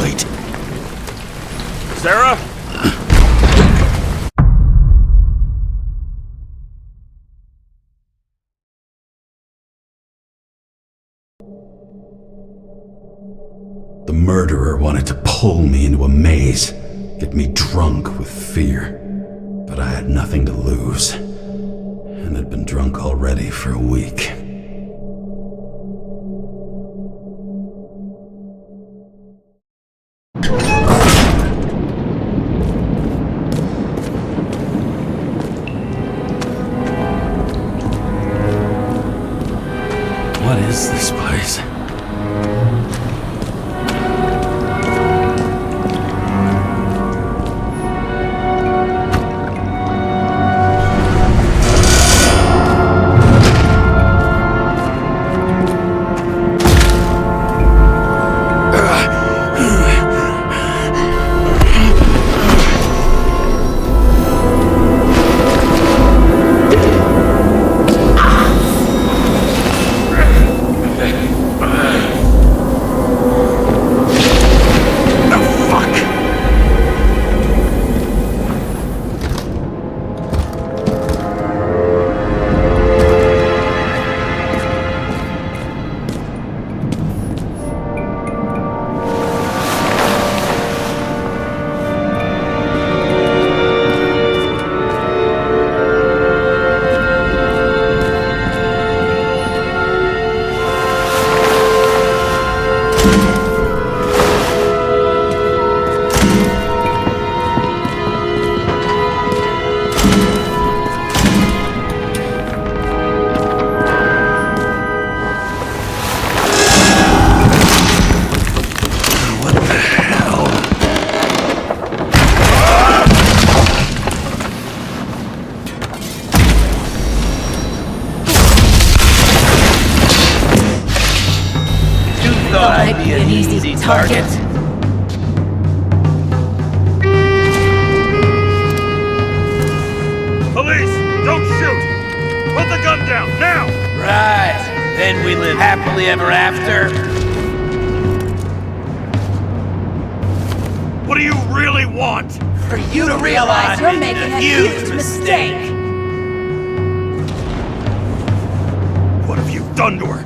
late. Sarah? The murderer wanted to pull me into a maze, get me drunk with fear. But I had nothing to lose, and had been drunk already for a week. What is this place? I'd be an easy target. Police, don't shoot! Put the gun down, now! Right. Then we live happily ever after. What do you really want? For you to realize you're making a huge mistake. What have you done to her?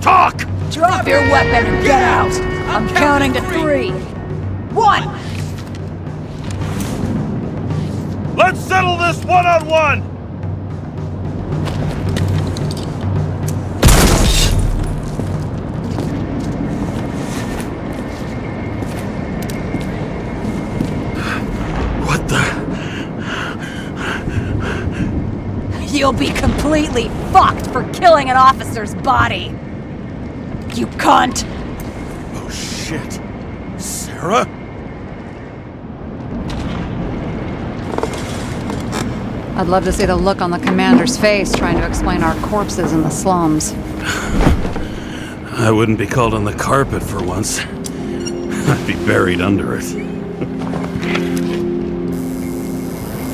Talk! Drop your weapon and get out! I'm counting to 3. 1! Let's settle this one-on-one! What the? You'll be completely fucked for killing an officer's body! You cunt! Oh shit. Sarah? I'd love to see the look on the commander's face trying to explain our corpses in the slums. I wouldn't be called on the carpet for once. I'd be buried under it.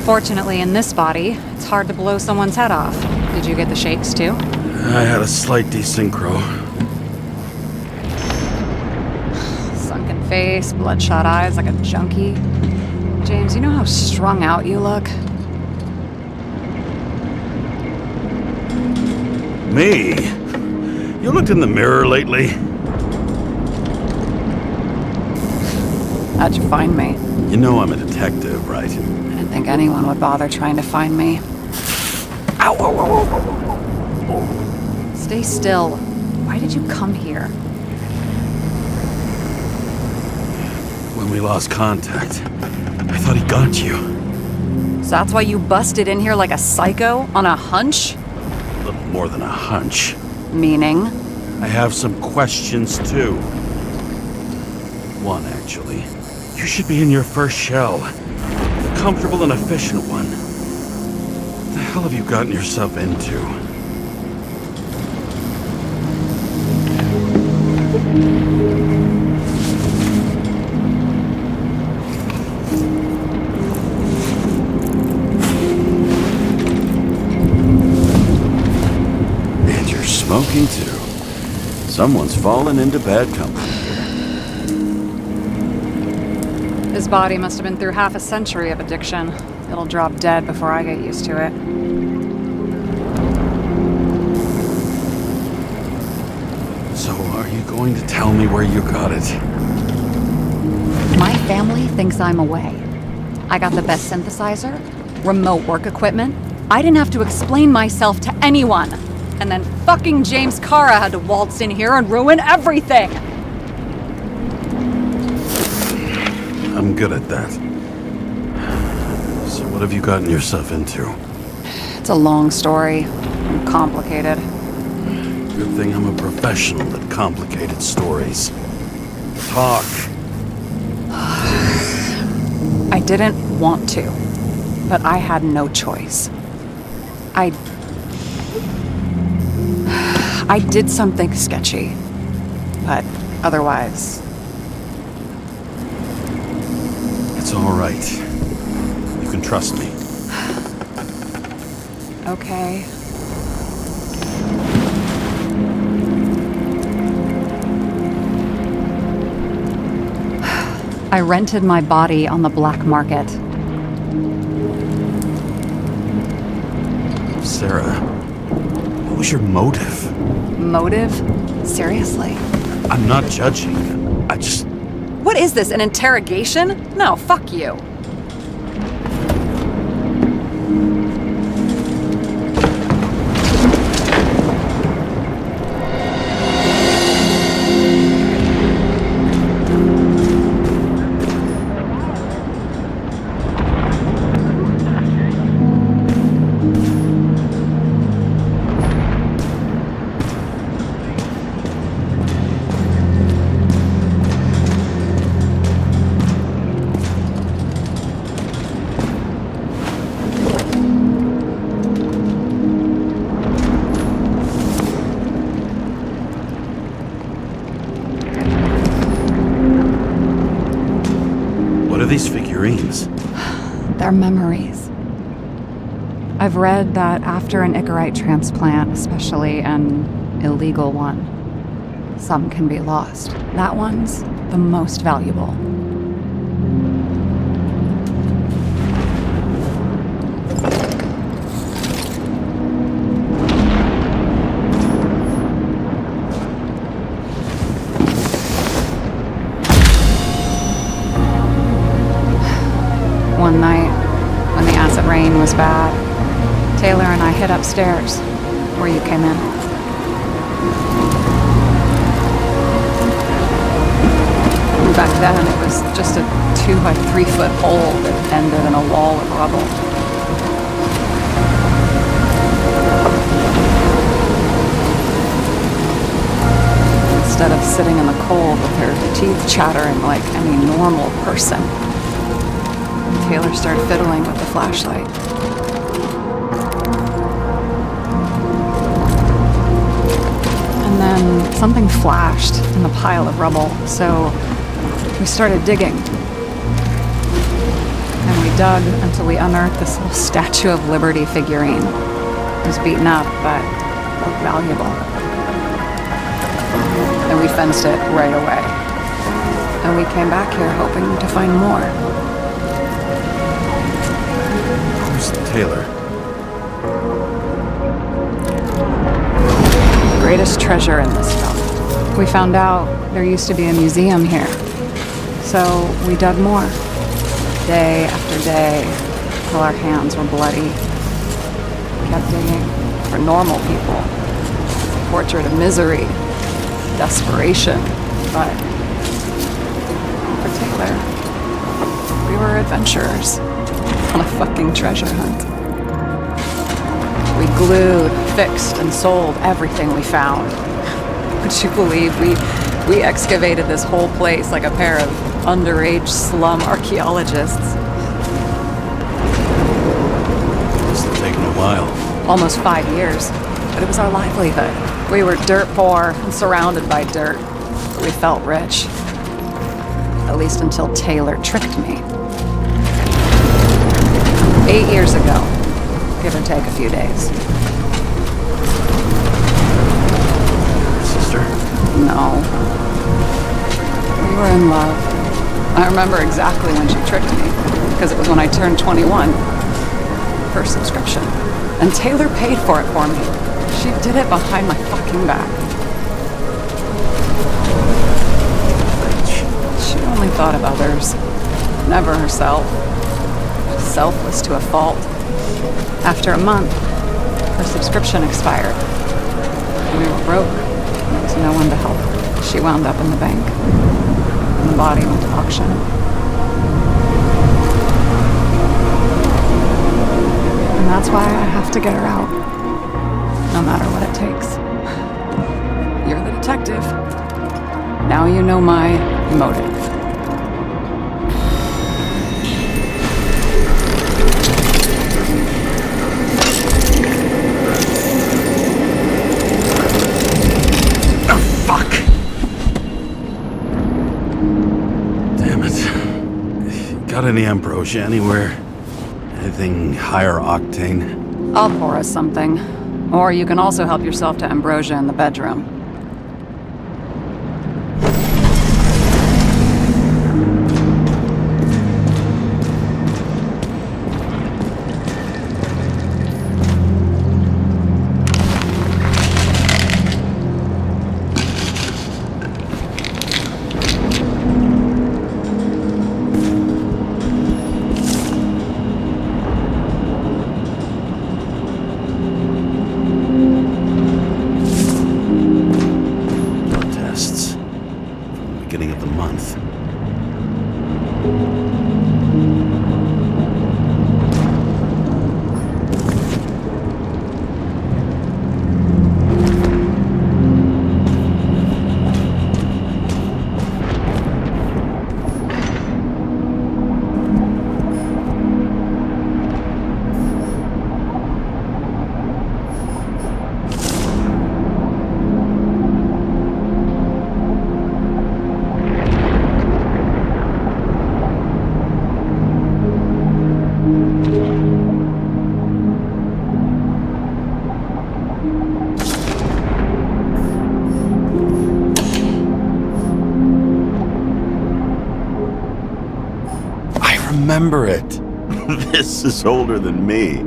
Fortunately, in this body, it's hard to blow someone's head off. Did you get the shakes too? I had a slight desynchro. Sunken face, bloodshot eyes like a junkie. James, you know how strung out you look? Me? You looked in the mirror lately? How'd you find me? You know I'm a detective, right? I didn't think anyone would bother trying to find me. Ow! Ow, ow, ow, ow. Stay still. Why did you come here? When we lost contact, I thought he got you. So that's why you busted in here like a psycho on a hunch? A little more than a hunch. Meaning? I have some questions, too. One, actually. You should be in your first shell. A comfortable and efficient one. What the hell have you gotten yourself into? And you're smoking, too. Someone's fallen into bad company here. His body must have been through half a century of addiction. It'll drop dead before I get used to it. So are you going to tell me where you got it? My family thinks I'm away. I got the best synthesizer, remote work equipment. I didn't have to explain myself to anyone. And then fucking James Kara had to waltz in here and ruin everything. I'm good at that. So what have you gotten yourself into? It's a long story. And complicated. Good thing I'm a professional at complicated stories. Talk. I didn't want to, but I had no choice. I did something sketchy, but otherwise... It's all right. You can trust me. Okay. I rented my body on the black market. Sarah, what was your motive? Motive? Seriously? I'm not judging. I just... What is this, an interrogation? No, fuck you. What are these figurines? They're memories. I've read that after an Icarite transplant, especially an illegal one, some can be lost. That one's the most valuable. One night, when the acid rain was bad, Taylor and I hid upstairs, where you came in. Back then, it was just a 2 by 3 foot hole that ended in a wall of rubble. Instead of sitting in the cold with her teeth chattering like any normal person, Taylor started fiddling with the flashlight. And then something flashed in the pile of rubble, so we started digging. And we dug until we unearthed this little Statue of Liberty figurine. It was beaten up, but looked valuable. And we fenced it right away. And we came back here hoping to find more. Who's Taylor? The greatest treasure in this film. We found out there used to be a museum here. So we dug more. Day after day, till our hands were bloody. We kept digging for normal people. Portrait of misery, desperation, but for Taylor, we were adventurers on a fucking treasure hunt. We glued, fixed, and sold everything we found. Would you believe we excavated this whole place like a pair of underage slum archaeologists? Must have taken a while. Almost 5 years, but it was our livelihood. We were dirt poor and surrounded by dirt, but we felt rich. At least until Taylor tricked me. 8 years ago, give or take a few days. Sister? No. We were in love. I remember exactly when she tricked me, because it was when I turned 21. Her subscription. And Taylor paid for it for me. She did it behind my fucking back. She only thought of others, never herself. Selfless to a fault. After a month, her subscription expired. We were broke. There was no one to help her. She wound up in the bank. And the body went to auction. And that's why I have to get her out. No matter what it takes. You're the detective. Now you know my motive. Got any ambrosia anywhere? Anything higher octane? I'll pour us something. Or you can also help yourself to ambrosia in the bedroom. Remember it. This is older than me.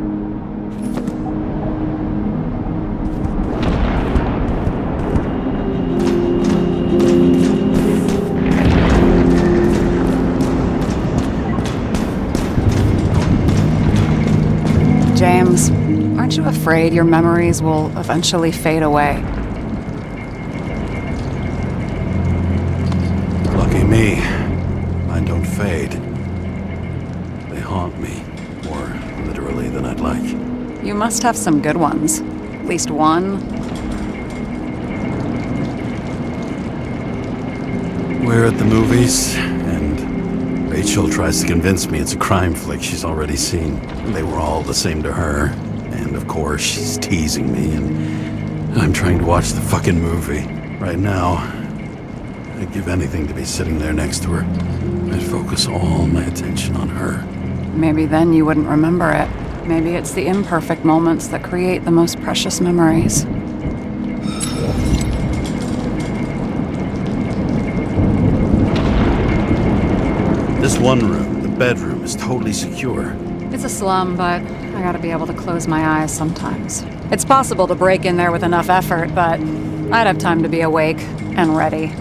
James, aren't you afraid your memories will eventually fade away? Lucky me. Mine don't fade. Haunt me, more literally than I'd like. You must have some good ones. At least one. We're at the movies, and Rachel tries to convince me it's a crime flick she's already seen. They were all the same to her, and of course she's teasing me, and I'm trying to watch the fucking movie. Right now, I'd give anything to be sitting there next to her. I'd focus all my attention on her. Maybe then you wouldn't remember it. Maybe it's the imperfect moments that create the most precious memories. This one room, the bedroom, is totally secure. It's a slum, but I gotta be able to close my eyes sometimes. It's possible to break in there with enough effort, but I'd have time to be awake and ready.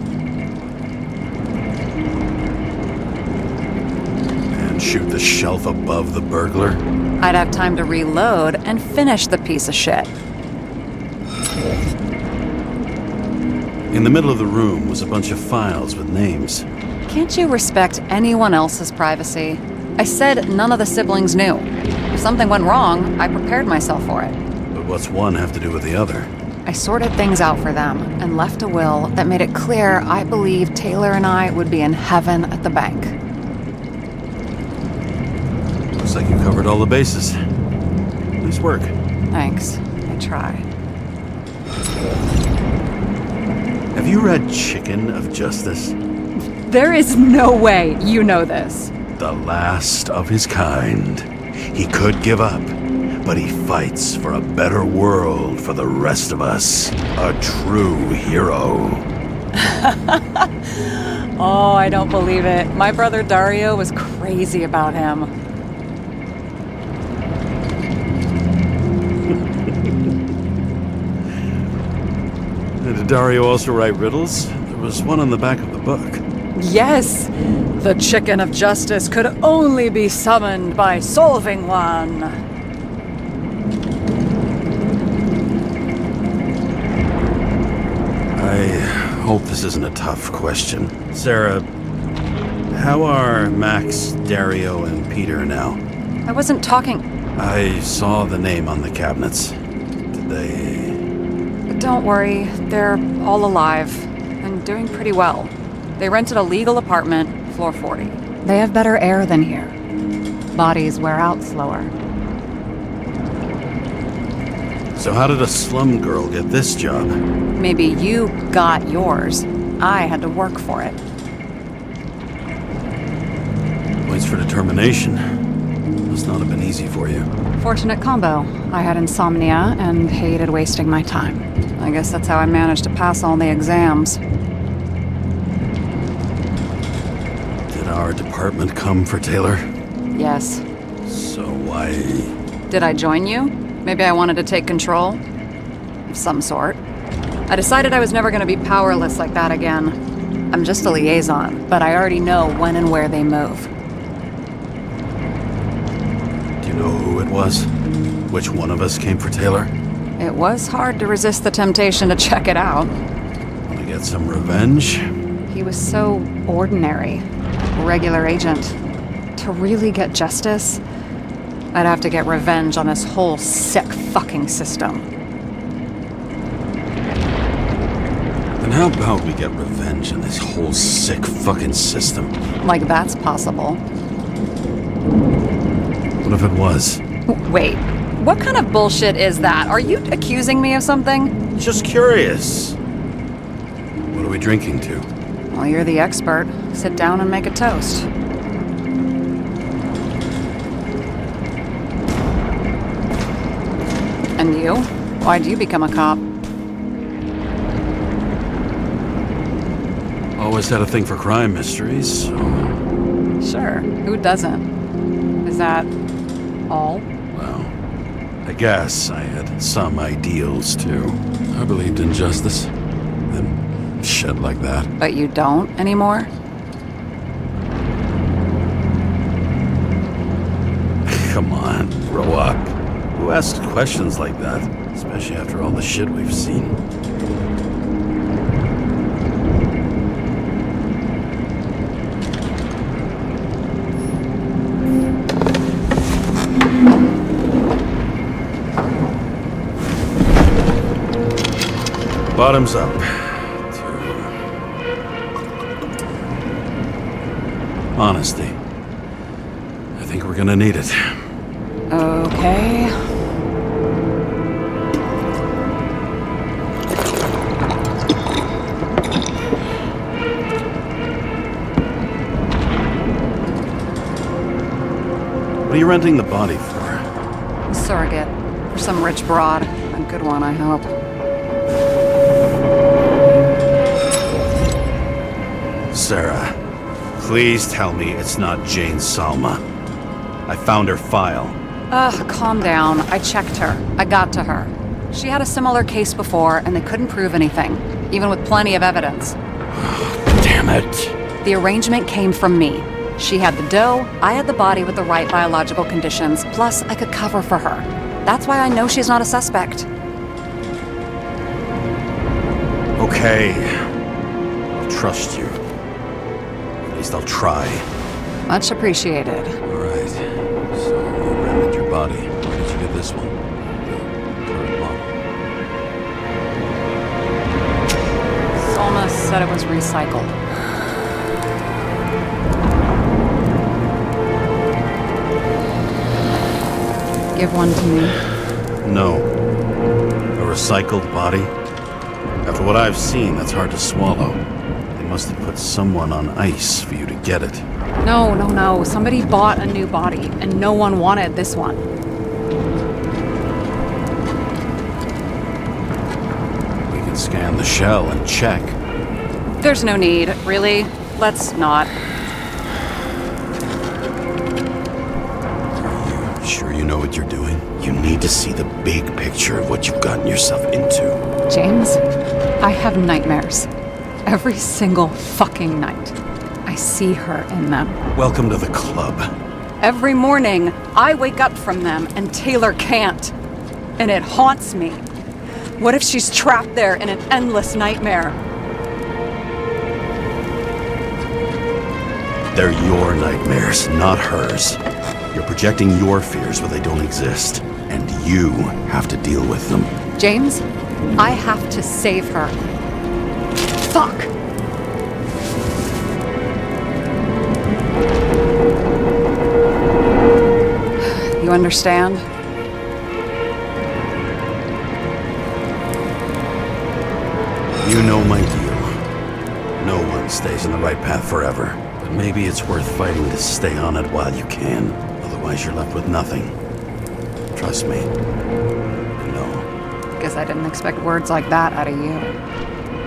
Shoot the shelf above the burglar? I'd have time to reload and finish the piece of shit. In the middle of the room was a bunch of files with names. Can't you respect anyone else's privacy? I said none of the siblings knew. If something went wrong, I prepared myself for it. But what's one have to do with the other? I sorted things out for them and left a will that made it clear I believed Taylor and I would be in heaven at the bank. Looks like you covered all the bases. Nice work. Thanks. I tried. Have you read Chicken of Justice? There is no way you know this. The last of his kind. He could give up, but he fights for a better world for the rest of us. A true hero. Oh, I don't believe it. My brother Dario was crazy about him. Did Dario also write riddles? There was one on the back of the book. Yes! The chicken of justice could only be summoned by solving one. I hope this isn't a tough question. Sarah, how are Max, Dario, and Peter now? I wasn't talking. I saw the name on the cabinets. Did they... Don't worry, they're all alive and doing pretty well. They rented a legal apartment, floor 40. They have better air than here. Bodies wear out slower. So how did a slum girl get this job? Maybe you got yours. I had to work for it. Points for determination. Must not have been easy for you. Fortunate combo. I had insomnia and hated wasting my time. I guess that's how I managed to pass all the exams. Did our department come for Taylor? Yes. So why... Did I join you? Maybe I wanted to take control? Of some sort. I decided I was never going to be powerless like that again. I'm just a liaison, but I already know when and where they move. Do you know who it was? Which one of us came for Taylor? It was hard to resist the temptation to check it out. Want to get some revenge? He was so ordinary. Regular agent. To really get justice, I'd have to get revenge on this whole sick fucking system. Then how about we get revenge on this whole sick fucking system? Like that's possible. What if it was? Wait, what kind of bullshit is that? Are you accusing me of something? Just curious. What are we drinking to? Well, you're the expert. Sit down and make a toast. And you? Why'd you become a cop? Always had a thing for crime mysteries, so... Sure, who doesn't? Is that all? Well, I guess I had some ideals, too. I believed in justice. Then shit like that. But you don't anymore? Come on, grow up. Who asks questions like that? Especially after all the shit we've seen. Bottoms up. To honesty. I think we're gonna need it. Okay. What are you renting the body for? Surrogate. For some rich broad. A good one, I hope. Sarah, please tell me it's not Jane Salma. I found her file. Ugh, calm down. I checked her. I got to her. She had a similar case before, and they couldn't prove anything, even with plenty of evidence. Damn it. The arrangement came from me. She had the dough, I had the body with the right biological conditions, plus I could cover for her. That's why I know she's not a suspect. Okay. I'll trust you. At least I'll try. Much appreciated. All right. So you rented your body. Where did you get this one? Current model. Solma said it was recycled. Give one to me. No. A recycled body? After what I've seen, that's hard to swallow. They must have put someone on ice for you to get it. No. Somebody bought a new body, and no one wanted this one. We can scan the shell and check. There's no need, really. Let's not. Are you sure you know what you're doing? You need to see the big picture of what you've gotten yourself into. James, I have nightmares. Every single fucking night. I see her in them. Welcome to the club. Every morning, I wake up from them and Taylor can't. And it haunts me. What if she's trapped there in an endless nightmare? They're your nightmares, not hers. You're projecting your fears where they don't exist, and you have to deal with them. James, I have to save her. Fuck! You understand? You know my deal. No one stays on the right path forever. But maybe it's worth fighting to stay on it while you can. Otherwise you're left with nothing. Trust me. No. Guess I didn't expect words like that out of you.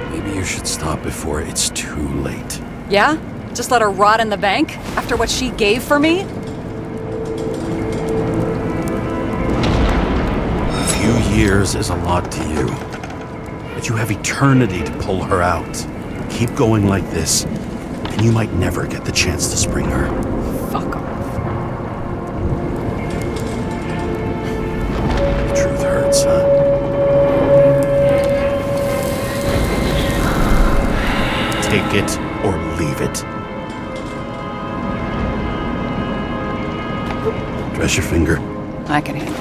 Maybe you should stop before it's too late. Yeah? Just let her rot in the bank? After what she gave for me? A few years is a lot to you. But you have eternity to pull her out. Keep going like this, and you might never get the chance to spring her. Fuck off. The truth hurts, huh? Take it or leave it. Dress your finger. I can handle it.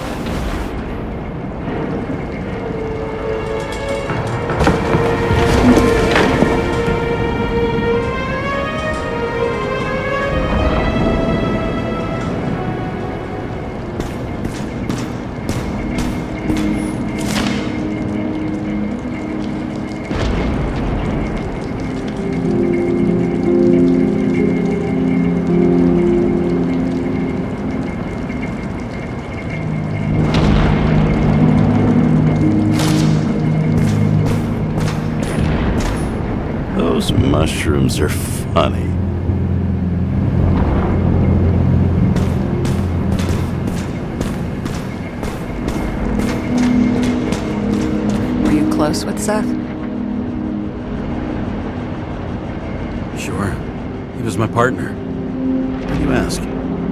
Those mushrooms are funny. Were you close with Seth? Sure. He was my partner. Why do you ask?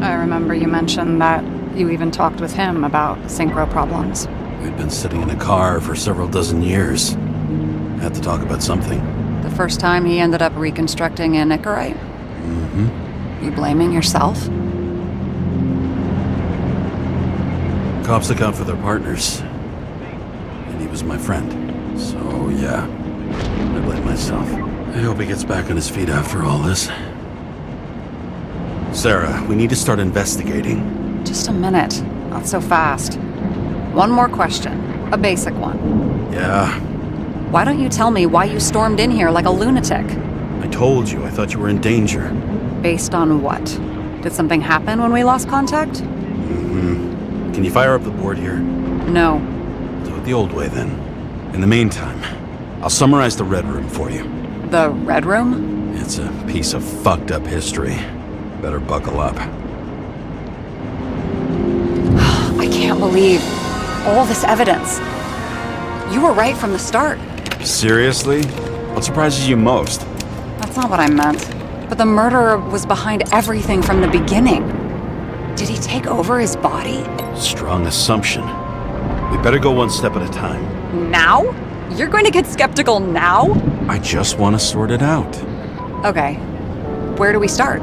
I remember you mentioned that you even talked with him about synchro problems. We'd been sitting in a car for several dozen years. Had to talk about something. The first time he ended up reconstructing a Nicorite? You blaming yourself? Cops account for their partners. And he was my friend. So, yeah. I blame myself. I hope he gets back on his feet after all this. Sarah, we need to start investigating. Just a minute. Not so fast. One more question. A basic one. Yeah, Why don't you tell me why you stormed in here like a lunatic? I told you. I thought you were in danger. Based on what? Did something happen when we lost contact? Can you fire up the board here? No. Do it the old way, then. In the meantime, I'll summarize the Red Room for you. The Red Room? It's a piece of fucked up history. Better buckle up. I can't believe all this evidence. You were right from the start. Seriously? What surprises you most? That's not what I meant. But the murderer was behind everything from the beginning. Did he take over his body? Strong assumption. We better go one step at a time. Now? You're going to get skeptical now? I just want to sort it out. Okay. Where do we start?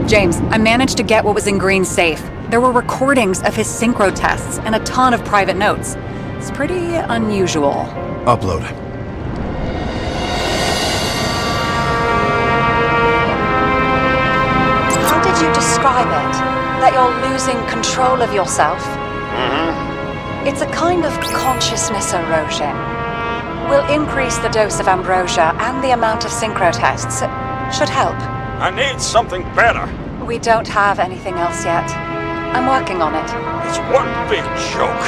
James, I managed to get what was in Green's safe. There were recordings of his synchro tests and a ton of private notes. It's pretty unusual. Upload. How did you describe it? That you're losing control of yourself? It's a kind of consciousness erosion. We'll increase the dose of ambrosia and the amount of synchro tests. Should help. I need something better. We don't have anything else yet. I'm working on it. It's one big joke.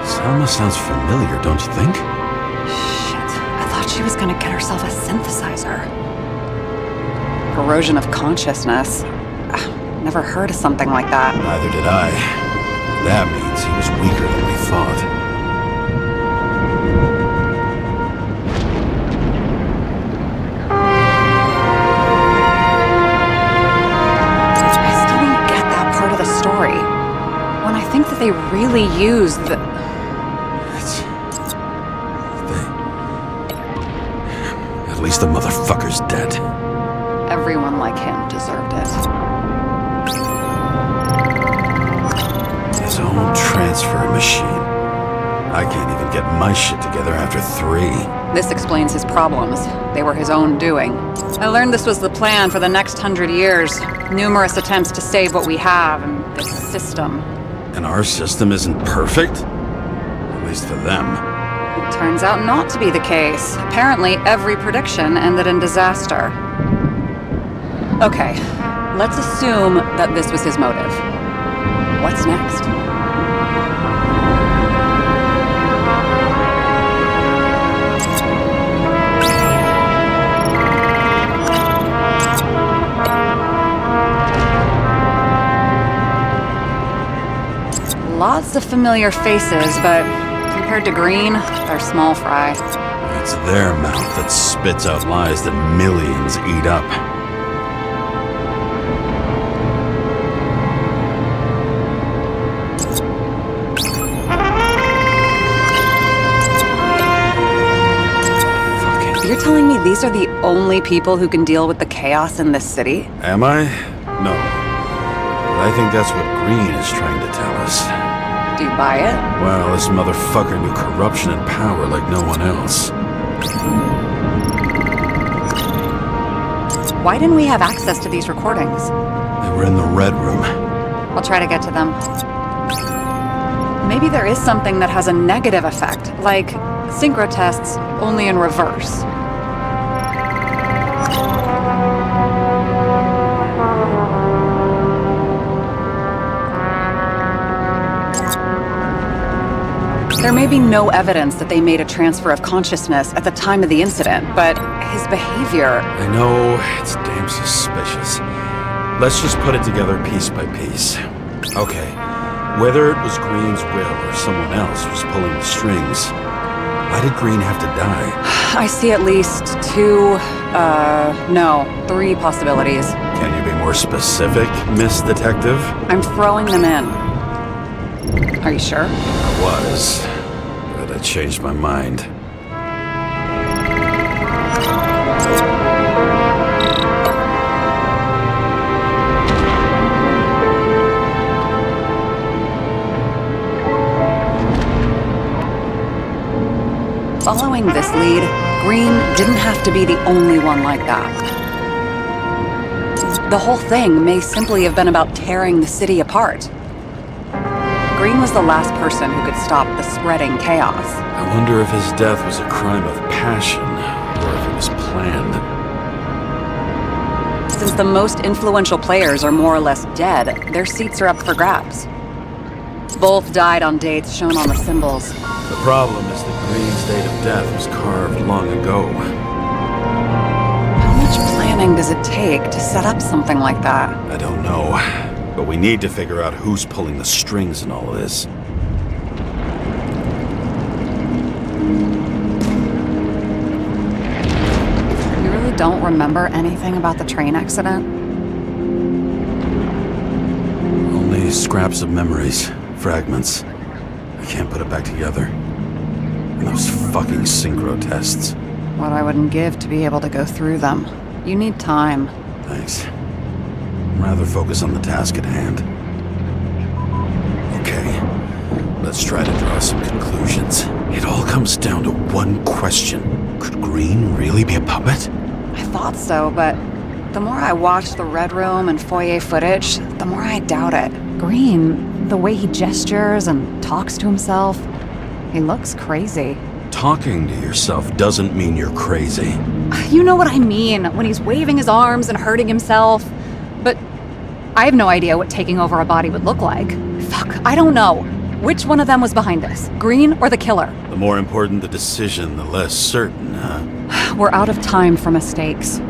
Selma sounds familiar, don't you think? Shit. I thought she was gonna get herself a synthesizer. Erosion of consciousness. Never heard of something like that. Neither did I. That means he was weaker than we thought. I still don't get that part of the story. When I think that they really used the... At least the motherfucker's dead. Everyone like him deserved it. His own transfer machine. I can't even get my shit together after 3. This explains his problems. They were his own doing. I learned this was the plan for the next 100 years. Numerous attempts to save what we have in this system. And our system isn't perfect? At least for them. It turns out not to be the case. Apparently, every prediction ended in disaster. Okay, let's assume that this was his motive. What's next? Lots of familiar faces, but compared to Green, they're small fry. It's their mouth that spits out lies that millions eat up. You're telling me these are the only people who can deal with the chaos in this city? Am I? No. But I think that's what Green is trying to tell us. Do you buy it? Well, this motherfucker knew corruption and power like no one else. Why didn't we have access to these recordings? They were in the Red Room. I'll try to get to them. Maybe there is something that has a negative effect, like synchro tests, only in reverse. There may be no evidence that they made a transfer of consciousness at the time of the incident, but his behavior... I know, it's damn suspicious. Let's just put it together piece by piece. Okay, whether it was Green's will or someone else who's pulling the strings, why did Green have to die? I see at least 3 possibilities. Can you be more specific, Miss Detective? I'm throwing them in. Are you sure? I was, but I changed my mind. Following this lead, Green didn't have to be the only one like that. The whole thing may simply have been about tearing the city apart. Green was the last person who could stop the spreading chaos. I wonder if his death was a crime of passion, or if it was planned. Since the most influential players are more or less dead, their seats are up for grabs. Both died on dates shown on the symbols. The problem is that Green's date of death was carved long ago. How much planning does it take to set up something like that? I don't know, but we need to figure out who's pulling the strings in all of this. You really don't remember anything about the train accident? Only scraps of memories, fragments. I can't put it back together. And those fucking synchro tests. What I wouldn't give to be able to go through them. You need time. Thanks. Rather focus on the task at hand. Okay, let's try to draw some conclusions. It all comes down to one question. Could Green really be a puppet? I thought so, but the more I watch the Red Room and foyer footage, the more I doubt it. Green, the way he gestures and talks to himself, he looks crazy. Talking to yourself doesn't mean you're crazy. You know what I mean, when he's waving his arms and hurting himself. But I have no idea what taking over a body would look like. Fuck, I don't know. Which one of them was behind this? Green or the killer? The more important the decision, the less certain, huh? We're out of time for mistakes.